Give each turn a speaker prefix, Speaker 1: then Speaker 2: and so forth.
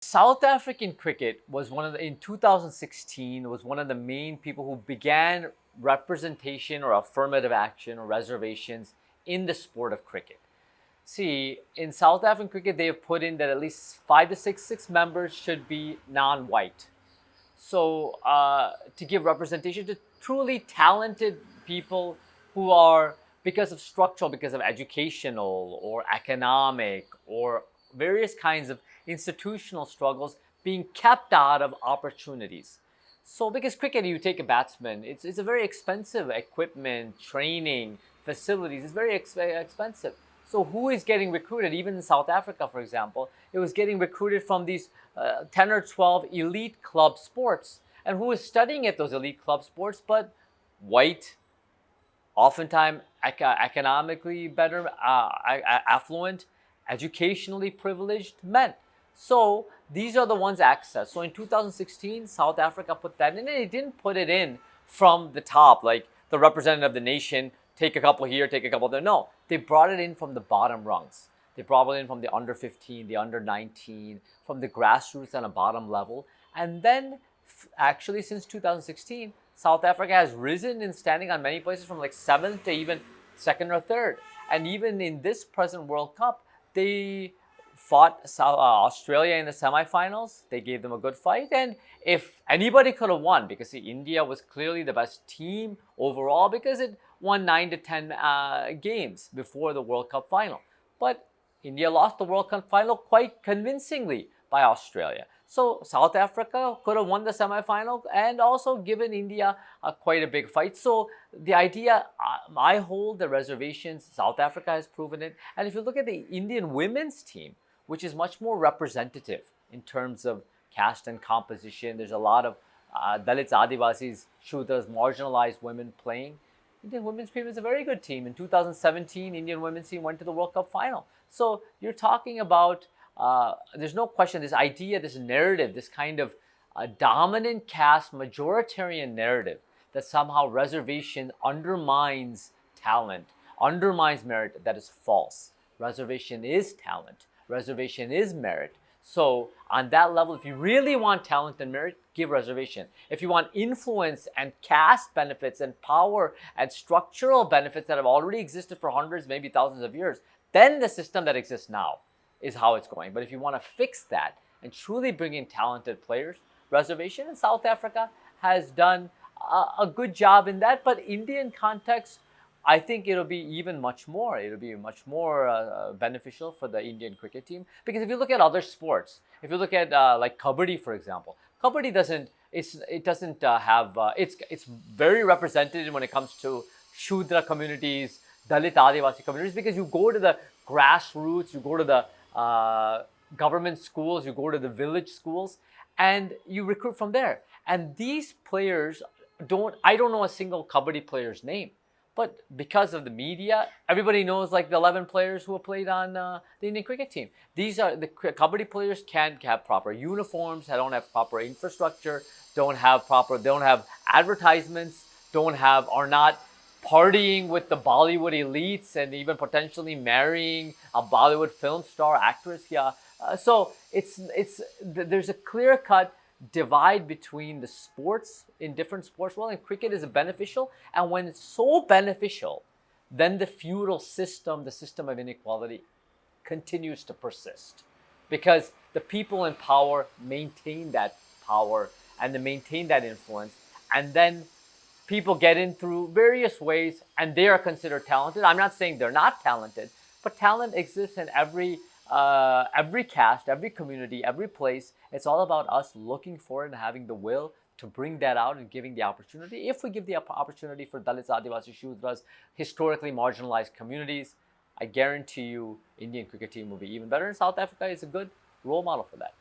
Speaker 1: South African cricket was in 2016 was one of the main people who began representation or affirmative action or reservations in the sport of cricket. See, in South African cricket, they have put in that at least six members should be non-white. So to give representation to truly talented people who are, because of structural, because of educational or economic or various kinds of institutional struggles, being kept out of opportunities. So because cricket, you take a batsman, it's a very expensive equipment, training, facilities. It's very expensive. So who is getting recruited? Even in South Africa, for example, it was getting recruited from these 10 or 12 elite club sports. And who is studying at those elite club sports but white, oftentimes economically better, affluent, educationally privileged men. So these are the ones accessed. So in 2016, South Africa put that in, and it didn't put it in from the top, like the representative of the nation, take a couple here, take a couple there. No, they brought it in from the bottom rungs. They brought it in from the under 15, the under 19, from the grassroots on a bottom level. And then actually since 2016, South Africa has risen in standing on many places from like 7th to even 2nd or 3rd. And even in this present World Cup, they fought Australia in the semifinals. They gave them a good fight. And if anybody could have won, because see, India was clearly the best team overall because it won 9 to 10 games before the World Cup final. But India lost the World Cup final quite convincingly by Australia. So South Africa could have won the semifinal and also given India quite a big fight. So the idea, I hold the reservations. South Africa has proven it. And if you look at the Indian women's team, which is much more representative in terms of caste and composition, there's a lot of Dalits, Adivasis, Shudras, marginalized women playing. Indian women's team is a very good team. In 2017, Indian women's team went to the World Cup final. So you're talking about, there's no question, this idea, this narrative, this kind of dominant caste, majoritarian narrative that somehow reservation undermines talent, undermines merit, that is false. Reservation is talent. Reservation is merit. So on that level, if you really want talent and merit, give reservation. If you want influence and caste benefits and power and structural benefits that have already existed for hundreds, maybe thousands of years, then the system that exists now is how it's going. But if you want to fix that and truly bring in talented players, reservation in South Africa has done a good job in that. But Indian context, I think it'll be even much more. It'll be much more beneficial for the Indian cricket team. Because if you look at other sports, if you look at like Kabaddi, for example, Kabaddi it's very representative when it comes to Shudra communities, Dalit Adivasi communities, because you go to the grassroots, you go to the government schools, you go to the village schools, and you recruit from there. And these players I don't know a single Kabaddi player's name. But because of the media, everybody knows like the 11 players who have played on the Indian cricket team. These are the Kabaddi players can't have proper uniforms, don't have proper infrastructure, don't have advertisements, are not partying with the Bollywood elites and even potentially marrying a Bollywood film star actress. Yeah, so there's a clear-cut divide between the sports in different sports. Well, and cricket is beneficial, and when it's so beneficial, then the feudal system, the system of inequality, continues to persist because the people in power maintain that power and they maintain that influence, and then people get in through various ways and they are considered talented. I'm not saying they're not talented, but talent exists in every caste, every community, every place. It's all about us looking for it and having the will to bring that out and giving the opportunity. If we give the opportunity for Dalits, Adivasi, Shudras, historically marginalized communities, I guarantee you Indian cricket team will be even better. And South Africa is a good role model for that.